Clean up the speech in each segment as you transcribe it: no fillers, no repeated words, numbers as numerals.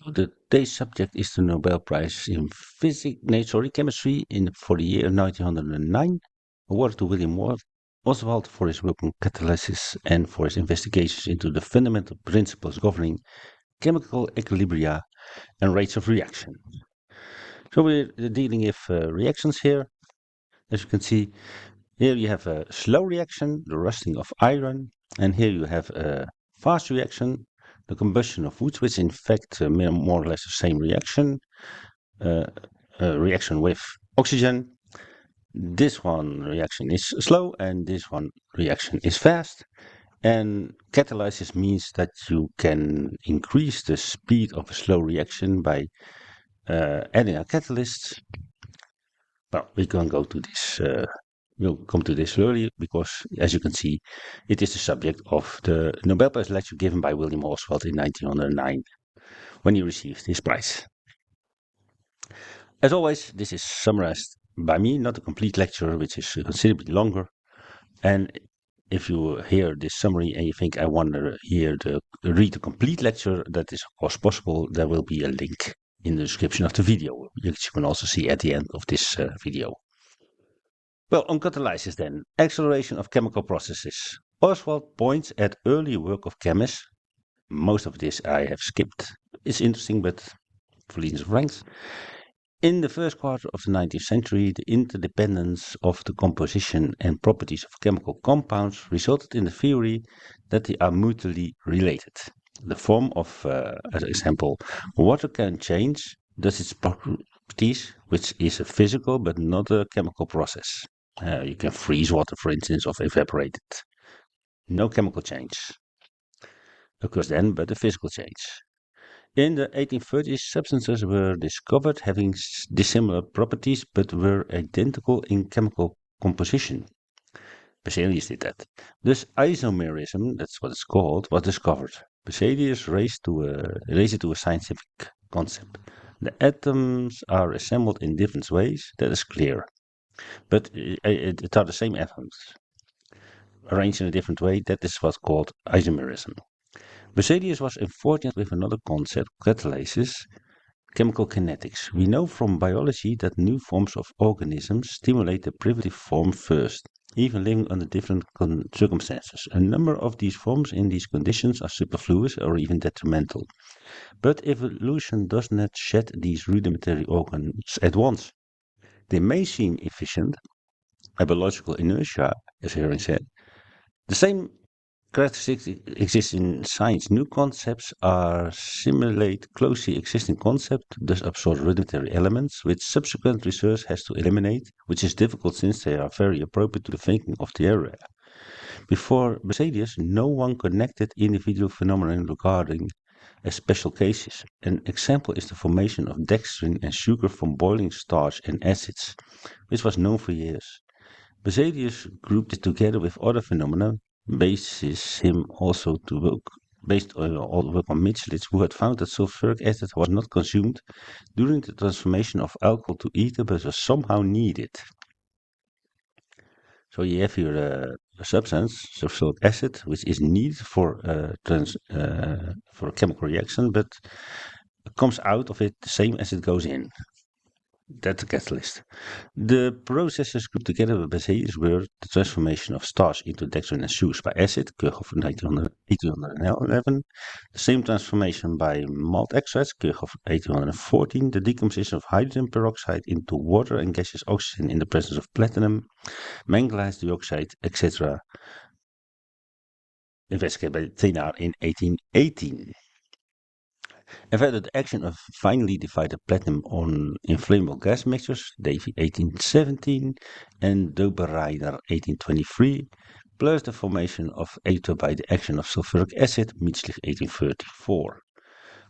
Today's subject is the Nobel Prize in Physics, Chemistry for the year 1909, awarded to William Oswald for his work on catalysis and for his investigations into the fundamental principles governing chemical equilibria and rates of reaction. So we're dealing with reactions here. As you can see, here you have a slow reaction, the rusting of iron, and here you have a fast reaction, the combustion of wood, which in fact more or less the same reaction, uh, a reaction with oxygen. This one reaction is slow and this one reaction is fast. And catalysis means that you can increase the speed of a slow reaction by adding a catalyst. Well, we can go to this. We'll come to this slowly because, as you can see, it is the subject of the Nobel Prize lecture given by William Ostwald in 1909 when he received his prize. As always, this is summarized by me, not a complete lecture, which is considerably longer. And if you hear this summary and you think I want to read the complete lecture, that is of course possible. There will be a link in the description of the video, which you can also see at the end of this video. Well, on catalysis then, acceleration of chemical processes. Oswald points at early work of chemists. Most of this I have skipped. It's interesting, but for reasons of ranks. In the first quarter of the 19th century, the interdependence of the composition and properties of chemical compounds resulted in the theory that they are mutually related. The form of, as an example, water can change, thus its properties, which is a physical but not a chemical process. You can freeze water, for instance, or evaporate it. No chemical change occurs then, but a physical change. In the 1830s, substances were discovered having dissimilar properties but were identical in chemical composition. Berzelius did that. Thus, isomerism, that's what it's called, was discovered. Berzelius raised it to a scientific concept. The atoms are assembled in different ways, that is clear. But it are the same atoms, arranged in a different way, that is what's called isomerism. Berzelius was unfortunate with another concept, catalysis, chemical kinetics. We know from biology that new forms of organisms stimulate the primitive form first, even living under different circumstances. A number of these forms in these conditions are superfluous or even detrimental. But evolution does not shed these rudimentary organs at once. They may seem efficient, a biological inertia, as Herring said. The same characteristics exist in science. New concepts are simulate closely existing concepts, thus absorb rudimentary elements, which subsequent research has to eliminate, which is difficult since they are very appropriate to the thinking of the area. Before Berzelius, no one connected individual phenomena regarding as special cases. An example is the formation of dextrin and sugar from boiling starch and acids, which was known for years. Berzelius grouped it together with other phenomena, based on all work on Michelitz, who had found that sulfuric acid was not consumed during the transformation of alcohol to ether, but was somehow needed. So you have here a substance, sulfuric acid, which is needed for a chemical reaction, but comes out of it the same as it goes in. That's a catalyst. The processes grouped together with Berzelius were the transformation of starch into dextrin and sugars by acid, Kirchhoff 1811, the same transformation by malt extracts, Kirchhoff 1814, the decomposition of hydrogen peroxide into water and gaseous oxygen in the presence of platinum, manganese dioxide, etc., investigated by Thenar in 1818. And further, the action of finely divided platinum on inflammable gas mixtures, Davy 1817 and Dobereiner 1823, plus the formation of ether by the action of sulfuric acid, Mitslich 1834.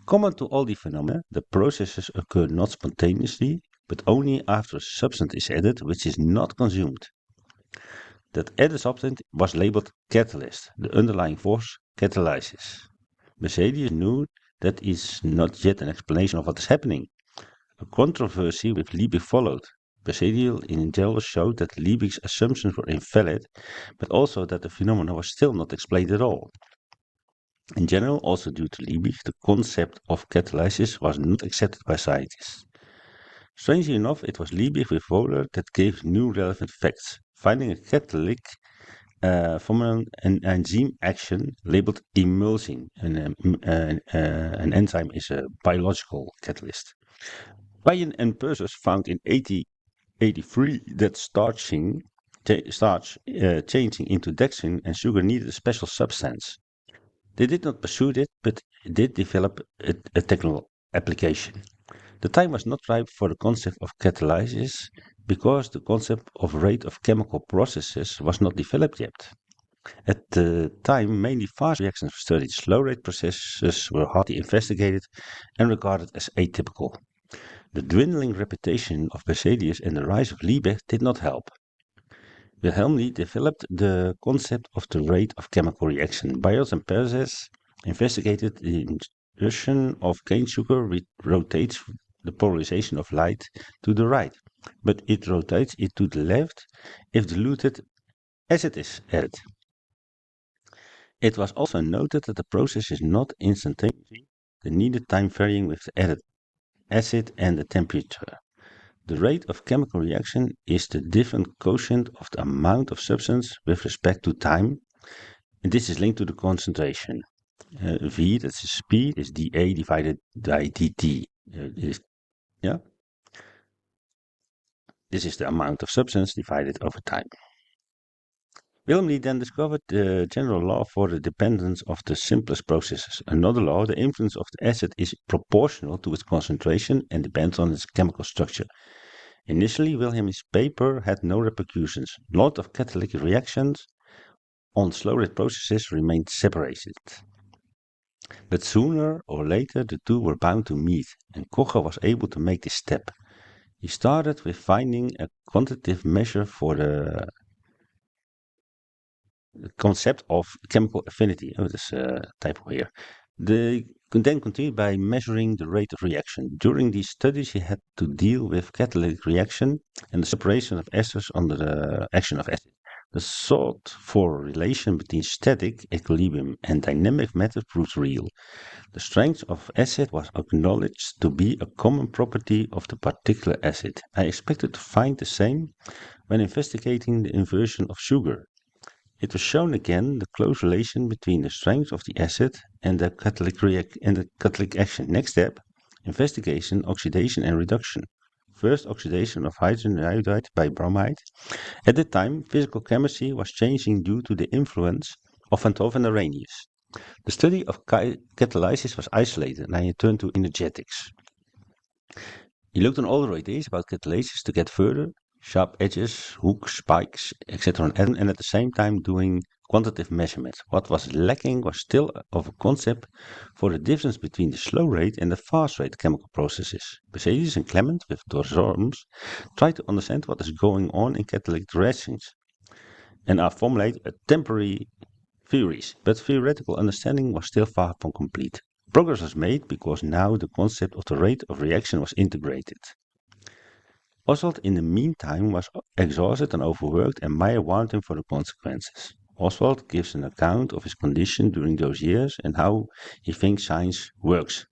Common to all these phenomena, the processes occur not spontaneously, but only after a substance is added which is not consumed. That added substance was labeled catalyst, the underlying force catalysis. Berzelius knew that is not yet an explanation of what is happening. A controversy with Liebig followed. Berzelius in general showed that Liebig's assumptions were invalid, but also that the phenomena was still not explained at all. In general, also due to Liebig, the concept of catalysis was not accepted by scientists. Strangely enough, it was Liebig with Wohler that gave new relevant facts, finding a catalytic from an enzyme action labeled emulsing. An enzyme is a biological catalyst. Payen and Persus found in 1883 that starch changing into dextrin and sugar needed a special substance. They did not pursue it, but did develop a technical application. The time was not ripe for the concept of catalysis because the concept of rate of chemical processes was not developed yet. At the time, mainly fast reactions were studied. Slow rate processes were hardly investigated and regarded as atypical. The dwindling reputation of Berzelius and the rise of Liebig did not help. Wilhelm developed the concept of the rate of chemical reaction. Bios and Perses investigated the insertion of cane sugar, which rotates the polarization of light to the right, but it rotates it to the left if diluted acid is added. It was also noted that the process is not instantaneous, the needed time varying with the added acid and the temperature. The rate of chemical reaction is the different quotient of the amount of substance with respect to time, and this is linked to the concentration. V, that's the speed, is dA divided by dt. Yeah? This is the amount of substance divided over time. Wilhelm then discovered the general law for the dependence of the simplest processes. Another law, the influence of the acid is proportional to its concentration and depends on its chemical structure. Initially, Wilhelm's paper had no repercussions. Lot of catalytic reactions on slow rate processes remained separated. But sooner or later, the two were bound to meet, and Kocher was able to make this step. He started with finding a quantitative measure for the concept of chemical affinity. Oh, there's a typo here. They then continued by measuring the rate of reaction. During these studies, he had to deal with catalytic reaction and the separation of esters under the action of acid. The sought for relation between static equilibrium and dynamic matter proved real. The strength of acid was acknowledged to be a common property of the particular acid. I expected to find the same when investigating the inversion of sugar. It was shown again the close relation between the strength of the acid and the catalytic action. Next step, investigation, oxidation and reduction. First, oxidation of hydrogen iodide by bromide. At that time, physical chemistry was changing due to the influence of Van 't Hoff and Arrhenius. The study of catalysis was isolated, and I turned to energetics. He looked on all the ideas about catalysis to get further, sharp edges, hooks, spikes, etc. and at the same time doing quantitative measurements. What was lacking was still of a concept for the difference between the slow rate and the fast rate chemical processes. Berzelius and Clement, with Dorsorms, tried to understand what is going on in catalytic reactions and formulate a temporary theories, but theoretical understanding was still far from complete. Progress was made because now the concept of the rate of reaction was integrated. Ostwald in the meantime was exhausted and overworked, and Meyer warned him for the consequences. Ostwald gives an account of his condition during those years and how he thinks science works.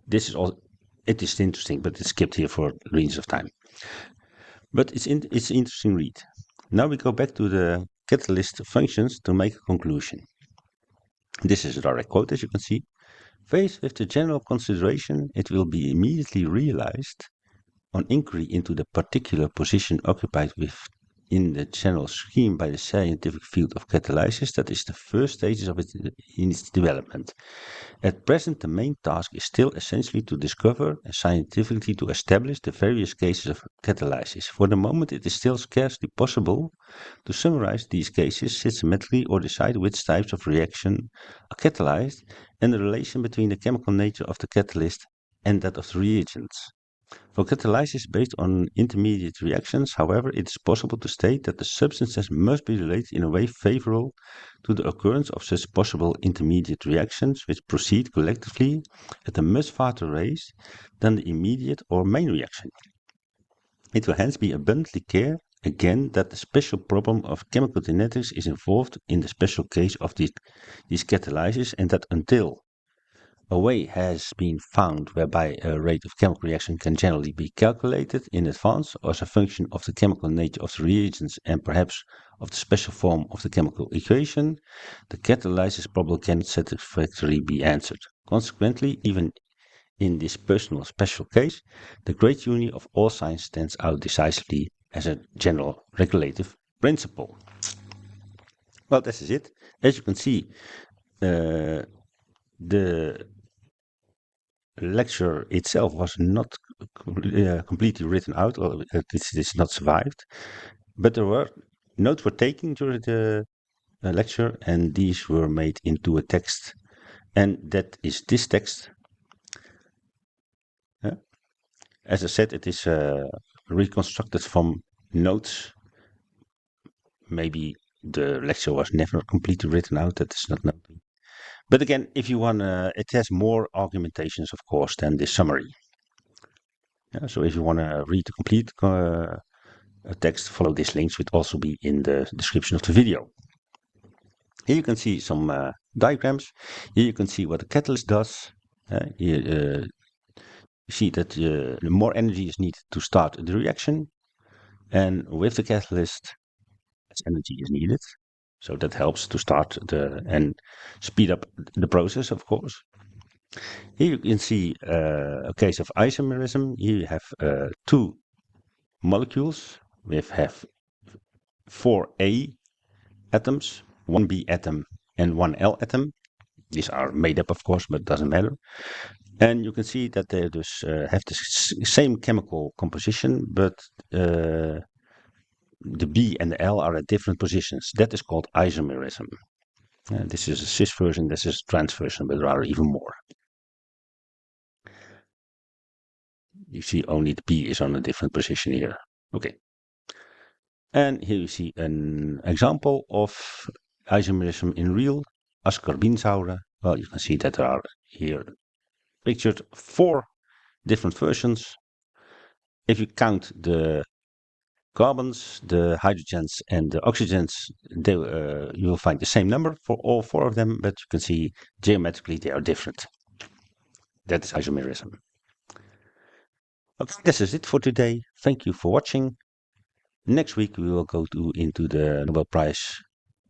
It is interesting, but it's skipped here for reasons of time. But it's an interesting read. Now we go back to the catalyst functions to make a conclusion. This is a direct quote, as you can see. Faced with the general consideration, it will be immediately realized on inquiry into the particular position occupied within the general scheme by the scientific field of catalysis that is the first stages of in its development. At present, the main task is still essentially to discover and scientifically to establish the various cases of catalysis. For the moment, it is still scarcely possible to summarize these cases systematically or decide which types of reaction are catalyzed and the relation between the chemical nature of the catalyst and that of the reagents. For catalysis based on intermediate reactions, however, it is possible to state that the substances must be related in a way favorable to the occurrence of such possible intermediate reactions which proceed collectively at a much faster rate than the immediate or main reaction. It will hence be abundantly care again that the special problem of chemical kinetics is involved in the special case of these catalysis, and that until a way has been found whereby a rate of chemical reaction can generally be calculated in advance as a function of the chemical nature of the reagents and perhaps of the special form of the chemical equation, the catalysis problem cannot satisfactorily be answered. Consequently, even in this personal special case, the great unity of all science stands out decisively as a general regulative principle. Well, this is it. As you can see, the lecture itself was not completely written out, or this is not survived, but there were notes were taken during the lecture, and these were made into a text, and that is this text. As I said, it is reconstructed from notes. Maybe the lecture was never completely written out, that is not known. But again, if you want, it has more argumentations, of course, than this summary. So if you want to read the complete text, follow these links, which will also be in the description of the video. Here you can see some diagrams. Here you can see what the catalyst does. Here you see that more energy is needed to start the reaction. And with the catalyst, less energy is needed. So that helps to start and speed up the process, of course. Here you can see a case of isomerism. Here you have two molecules. We have 4A atoms, one B atom and one L atom. These are made up, of course, but it doesn't matter. And you can see that they just have the same chemical composition, but the B and the L are at different positions. That is called isomerism. This is a cis version, this is a trans version, but there are even more. You see only the B is on a different position here. Okay. And here you see an example of isomerism in real ascorbinsäure. Well, you can see that there are here pictured 4 different versions. If you count the carbons, the hydrogens, and the oxygens, you will find the same number for all 4 of them, but you can see geometrically they are different. That is isomerism. Okay, this is it for today. Thank you for watching. Next week we will go into the Nobel Prize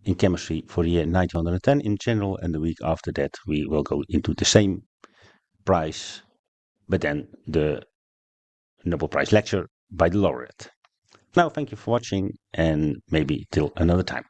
in Chemistry for the year 1910 in general, and the week after that we will go into the same prize, but then the Nobel Prize lecture by the laureate. Now, thank you for watching, and maybe till another time.